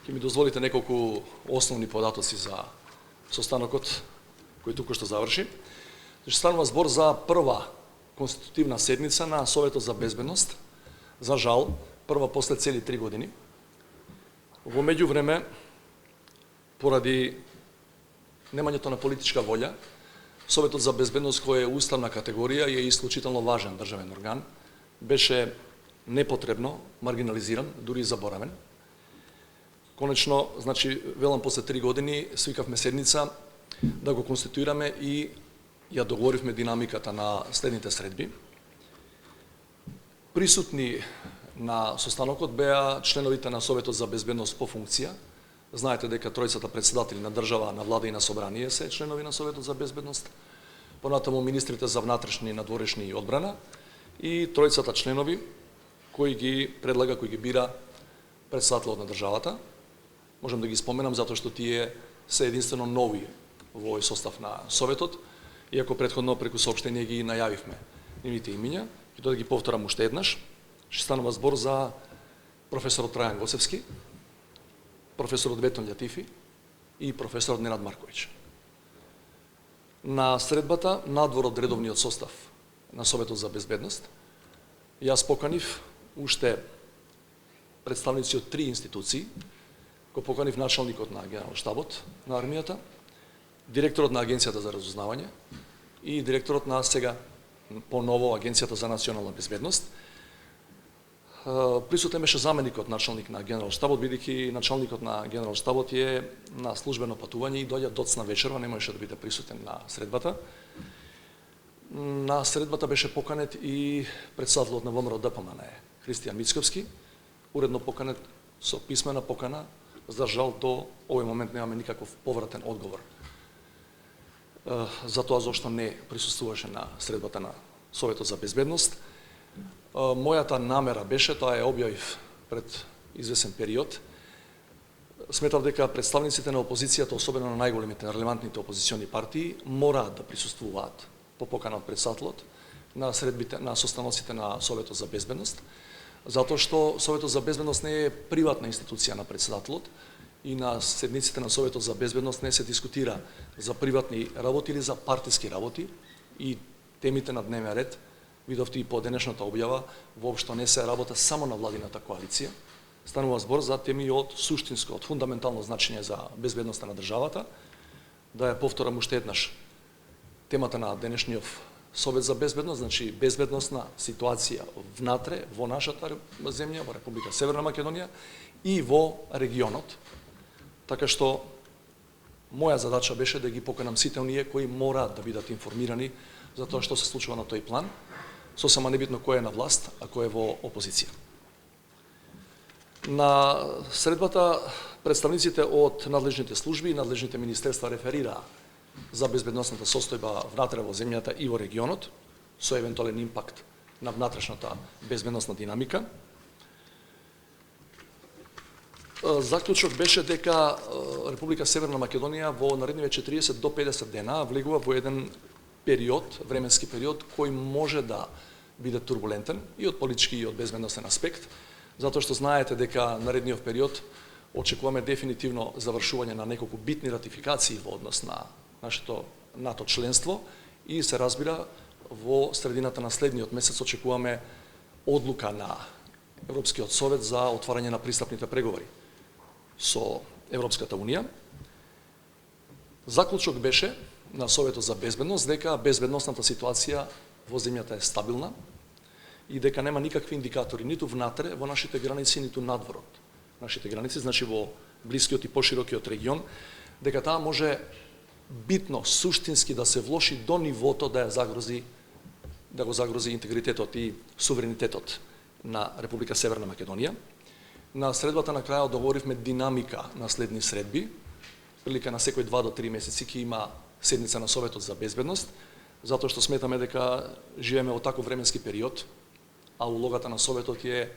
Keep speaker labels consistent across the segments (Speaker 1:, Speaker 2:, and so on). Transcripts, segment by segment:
Speaker 1: Ќе ми дозволите неколку основни податоци за состанокот кој туку што заврши. Значи, станува збор за прва конститутивна седница на Советот за безбедност. За жал, прва после цели 3 години. Во меѓувреме, поради немањето на политичка волја, Советот за безбедност, кој е уставна категорија и е исклучително важен државен орган, беше непотребно маргинализиран, дури и заборавен. Конечно, значи, велам, после 3 години свикавме седница да го конституираме и ја договоривме динамиката на следните средби. Присутни на состанокот беа членовите на Советот за безбедност по функција. Знаете дека тројцата председатели на држава, на влада и на собрание се членови на Советот за безбедност. Понатаму министрите за внатрешни, надворешни и одбрана и тројцата членови кои ги предлага, кои ги бира председателот на државата. Можам да ги споменам затоа што тие се единствено нови во овој состав на Советот, иако претходно преку соопштение ги најавивме нивните имиња, и тоа да ги повторам уште еднаш. Ще станува збор за професорот Трајан Госевски, професорот Ветон Лјатифи и професорот Ненад Марковиќ. На средбата, надвор од редовниот состав на Советот за безбедност, јас поканив уште представници од 3 институции, го поканив началникот на Генералштабот на армијата, директорот на Агенцијата за разузнавање и директорот на сега поново Агенцијата за национална безбедност. Присутен беше заменикот началник на Генералштабот, бидејќи началникот на Генералштабот е на службено патување и доаѓа доцна вечерва, не можеше да биде присутен на средбата. На средбата беше поканет и председателот на ВМРО ДПМН, Христијан Мицковски, уредно поканет со писмена покана. За жал, до овој момент немаме никаков повратен одговор за тоа зошто не присуствуваше на средбата на Советот за безбедност. Мојата намера беше, тоа ја објавив пред извесен период, сметав дека представниците на опозицијата, особено на најголемите, релевантните опозициони партии, мораат да присуствуваат по покана од председателот на средбите, на состаноците на Советот за безбедност, затоа што Советот за безбедност не е приватна институција на председателот и на седниците на Советот за безбедност не се дискутира за приватни работи или за партиски работи и темите на дневен ред, видовте и по денешната објава, воопшто не се работа само на владината коалиција. Станува збор за теми од суштинско, од фундаментално значење за безбедноста на државата. Да ја повторам уште еднаш, темата на денешниот Совет за безбедност, значи безбедносна ситуација внатре, во нашата земја, во Република Северна Македонија и во регионот. Така што, моја задача беше да ги поканам сите оние кои мораат да бидат информирани за тоа што се случува на тој план, сосема небитно кој е на власт, а кој е во опозиција. На средбата представниците од надлежните служби и надлежните министерства реферираа за безбедносната состојба внатре во земјата и во регионот, со евентуален импакт на внатрешната безбедносна динамика. Заклучок беше дека Република Северна Македонија во наредниве 40 до 50 дена влегува во еден период, временски период, кој може да биде турбулентен и од политички и од безбедносен аспект, затоа што знаете дека наредниот период очекуваме дефинитивно завршување на неколку битни ратификации во однос на нашето НАТО членство и се разбира во средината на следниот месец очекуваме одлука на Европскиот совет за отварање на пристапните преговори со Европската унија. Заклучок беше на Советот за безбедност дека безбедносната ситуација во земјата е стабилна и дека нема никакви индикатори ниту внатре во нашите граници, ниту надвор од нашите граници, значи во блискиот и поширокиот регион, дека таа може битно, суштински да се влоши до нивото да го загрози интегритетот и суверенитетот на Република Северна Македонија. На средбата на крајот договоривме динамика на следни средби. Прилика на секој 2 до 3 месеци ќе има седница на Советот за безбедност, затоа што сметаме дека живееме во таков временски период, а улогата на Советот е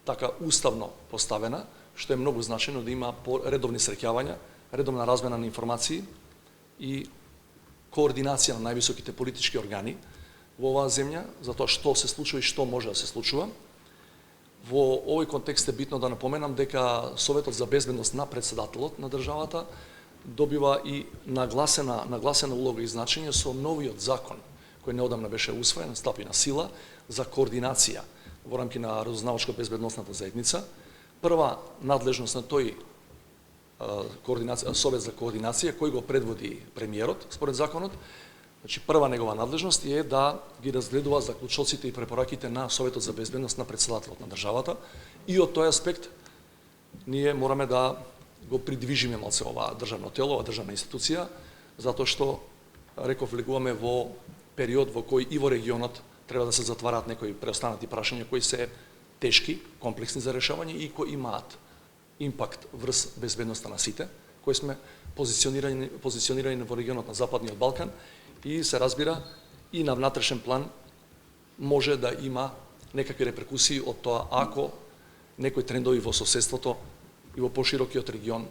Speaker 1: така уставно поставена, што е многу значено да има редовни среќавања, редовна размена на информации и координација на највисоките политички органи во оваа земја, за тоа што се случува и што може да се случува. Во овој контекст е битно да напоменам дека Советот за безбедност на председателот на државата добива и нагласена улога и значење со новиот закон кој неодамна беше усвоен, стапи на сила за координација во рамки на разузнавачко безбедносната заедница. Прва надлежност на тој Совет за координација кој го предводи премиерот според законот. Значи прва негова надлежност е да ги разгледува заклучоците и препораките на Советот за безбедност на председателот на државата и од тој аспект ние мораме да го придвижиме малце ова државно тело, ова државна институција, затоа што реков влегуваме во период во кој и во регионот треба да се затвараат некои преостанати прашања кои се тешки, комплексни за решавање и кои имаат импакт врз безбедноста на сите, кои сме позиционирани во регионот на Западниот Балкан и се разбира и на внатрешен план може да има некакви реперкусии од тоа ако некои трендови во соседството и во поширокиот регион,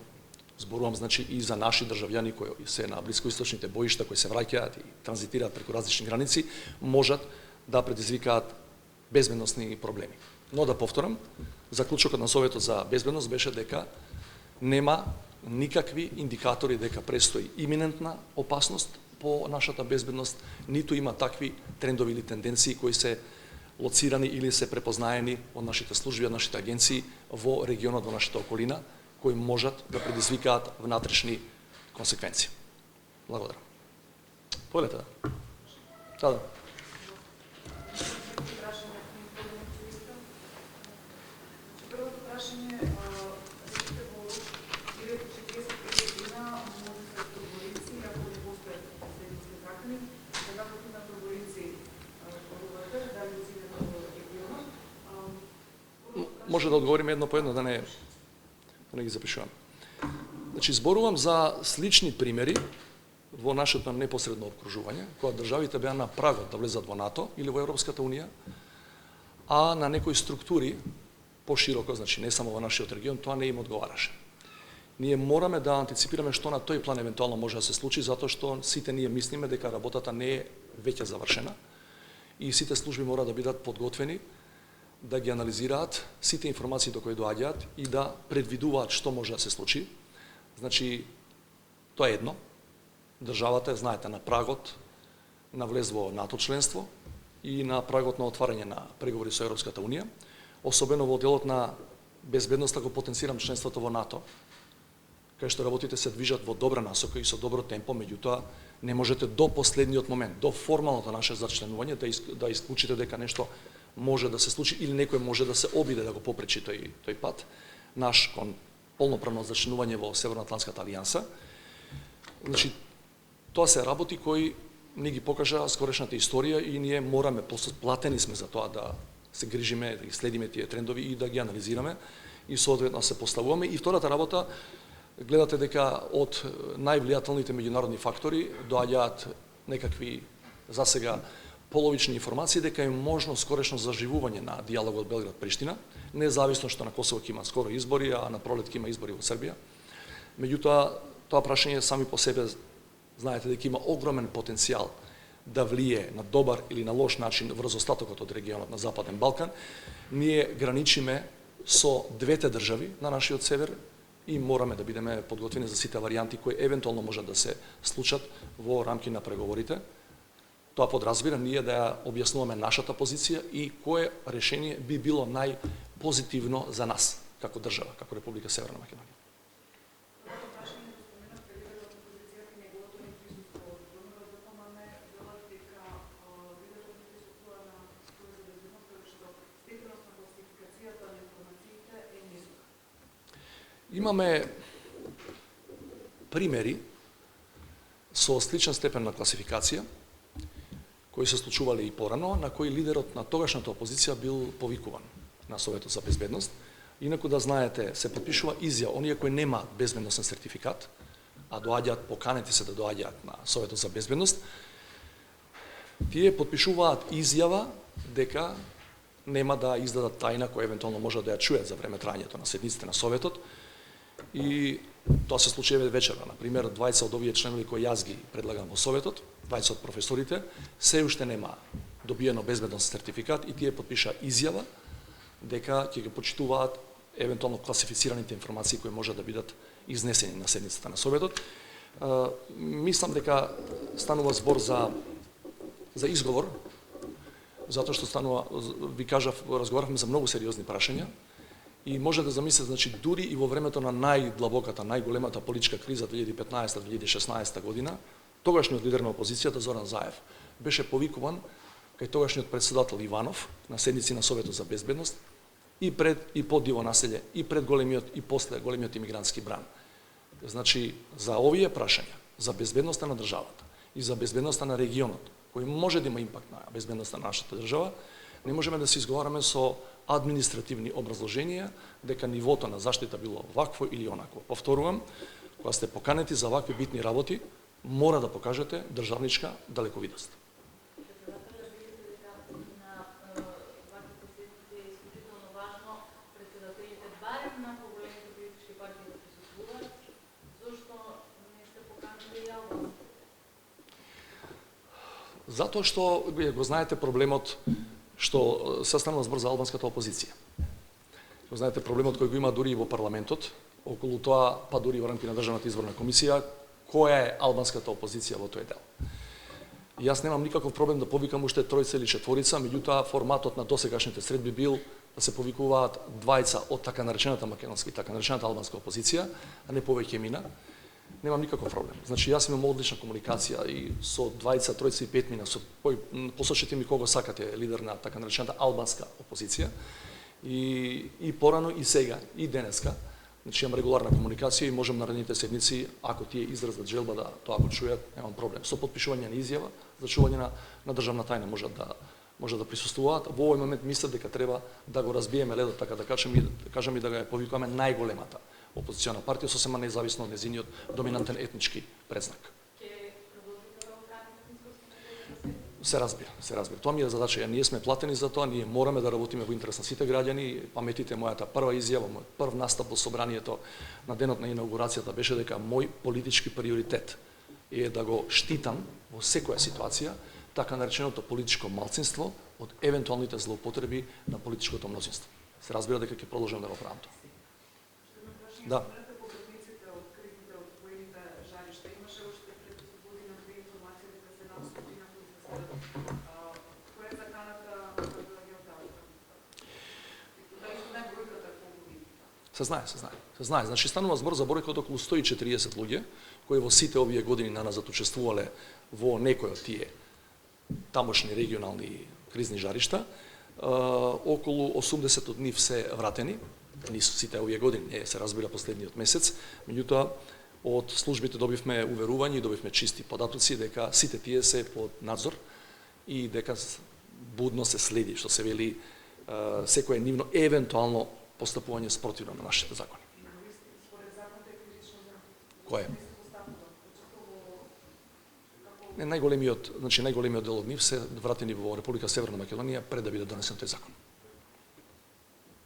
Speaker 1: зборувам значи и за наши државјани кои се на блискоисточните боишта, кои се враќаат и транзитираат преку различни граници, можат да предизвикаат безбедносни проблеми. Но да повторам, заклучокот на Советот за безбедност беше дека нема никакви индикатори дека престои иминентна опасност по нашата безбедност, ниту има такви трендови или тенденции кои се лоцирани или се препознаени од нашите служби, од нашите агенции во регионот, во нашата околина, кои можат да предизвикаат внатрешни консеквенции. Благодарам. Погледате. Да.
Speaker 2: Првото прашање речите во 9:45 може се турбуленци, ако не постојат последници закани, за како на турбуленци одговорите, дали узимете во регионот?
Speaker 1: Може да одговориме едно по едно, да не ги запишувам. Значи, зборувам за слични примери во нашето непосредно обкружување, кога државите беа на прагот да влезат во НАТО или во Европската Унија, а на некои структури пошироко, значи не само во нашиот регион, тоа не им одговараше. Ние мораме да антиципираме што на тој план евентуално може да се случи, затоа што сите ние мислиме дека работата не е веќе завршена и сите служби мора да бидат подготвени да ги анализираат сите информации до кои доаѓаат и да предвидуваат што може да се случи. Значи, тоа е едно. Државата е, знаете, на прагот на влез во НАТО членство и на прагот на отварање на преговори со Европската Унија, особено во делот на безбедноста го потенцирам членството во НАТО, кај што работите се движат во добра насока и со добро темпо, меѓутоа не можете до последниот момент, до формалното наше зачленување да исклучите дека нешто може да се случи или некој може да се обиде да го попречи тој пат наш кон полноправно зачленување во Северноатлантската алијанса. Значи, тоа се работи кои ни ги покажа скорешната историја и ние мораме, платени сме за тоа да се грижиме, да ги следиме тие трендови и да ги анализираме и соодветно се поставуваме. И втората работа, гледате дека од највлијателните меѓународни фактори доаѓаат некакви засега половични информации дека е можно скорешно заживување на диалогот Белград-Приштина, независно што на Косово ќе има скоро избори, а на пролет ќе има избори во Србија. Меѓутоа, тоа прашање сами по себе знаете дека има огромен потенцијал да влие на добар или на лош начин врз остатокот од регионот на Западен Балкан. Ние граничиме со двете држави на нашиот север и мораме да бидеме подготвени за сите варијанти кои евентуално можат да се случат во рамки на преговорите. Тоа подразбира ние да ја објаснуваме нашата позиција и кое решение би било најпозитивно за нас како држава, како Република Северна Македонија. Имаме примери со сличен степен на класификација, кои се случувале и порано, на кои лидерот на тогашната опозиција бил повикуван на Советот за безбедност. Инаку да знаете, се подпишува изјава, оние кои нема безбедносен сертификат, а доаѓаат, поканети се да доаѓаат на Советот за безбедност, тие подпишуваат изјава дека нема да издадат тајна која евентуално може да ја чујат за време трајањето на седниците на Советот. И тоа се случи вечера. Например, двајца од овие членови кои јас ги предлагам во Советот, двајца од професорите, се уште нема добиено безбедносен сертификат и тие подпиша изјава дека ќе ги почитуваат евентуално класифицираните информации кои може да бидат изнесени на седницата на Советот. Мислам дека станува збор за изговор, затоа што ви кажав, разговаравме за многу сериозни прашања и може да замислите, значи, дури и во времето на најдлабоката, најголемата политичка криза 2015-2016 година, тогашниот лидер на опозицијата Зоран Заев беше повикуван кај тогашниот председател Иванов на седници на Советот за безбедност и пред и под диво населје, и пред големиот и после големиот имигрантски бран. Значи, за овие прашања, за безбедноста на државата и за безбедноста на регионот, кој може да има импакт на безбедноста на нашата држава, не можеме да се изговараме со административни образложенија дека нивото на заштита било вакво или онакво. Повторувам, кога сте поканети за вакви битни работи, мора да покажете државничка далековидост. Затоа што го знаете проблемот што се станува збор за албанската опозиција. Го знаете проблемот кој го има дури и во парламентот, околу тоа, па дури во рамки на Државната изборна комисија, која е албанската опозиција во тој дел. Јас немам никаков проблем да повикам уште тројца или четворица, меѓутоа форматот на досегашните средби бил да се повикуваат двајца од така наречената македонска и така наречената албанска опозиција, а не повеќе мина. Немам никаков проблем. Значи, јас имам одлична комуникација и со двајца, тројца и пет мина, со кој посочете ми кого сакате, лидер на така наречената албанска опозиција, и порано, и сега, и денеска. Значи, имам регуларна комуникација и можем наредните седници, ако тие изразат желба да тоа го чујат, немам проблем. Со подпишување на изјава, за чување на државна тајна може да присуствуваат. Во овој момент мислам дека треба да го разбиеме ледот, така да кажем и да го повикуваме најголемата опозициона партија, сосема независно од незиниот доминантен етнички предзнак. Се разбира. Тоа ми е задача. Ние сме платени за тоа, ние мораме да работиме во интерес на сите граѓани. Паметите, мојата прва изјава, мојот прв настап во собранието на денот на инаугурацијата беше дека мој политички приоритет е да го штитам во секоја ситуација така нареченото политичко малцинство од евентуалните злоупотреби на политичкото мнозинство. Се разбира дека ќе продолжам да го правам тоа. Да. Се знае. Значи, станува збор за бројка од околу 140 луѓе, кои во сите овие години наназад учествувале во некој од тие тамошни регионални кризни жаришта. Околу 80 од нив се вратени, не сите овие години, не се разбира последниот месец, меѓутоа од службите добивме уверување и добивме чисти податоци дека сите тие се под надзор и дека будно се следи, што се вели, секое нивно евентуално постапување спротивно на нашите закони. Кој е? Најголемиот дел од нив се вратени во Република Северна Македонија пред да биде донесен тој закон.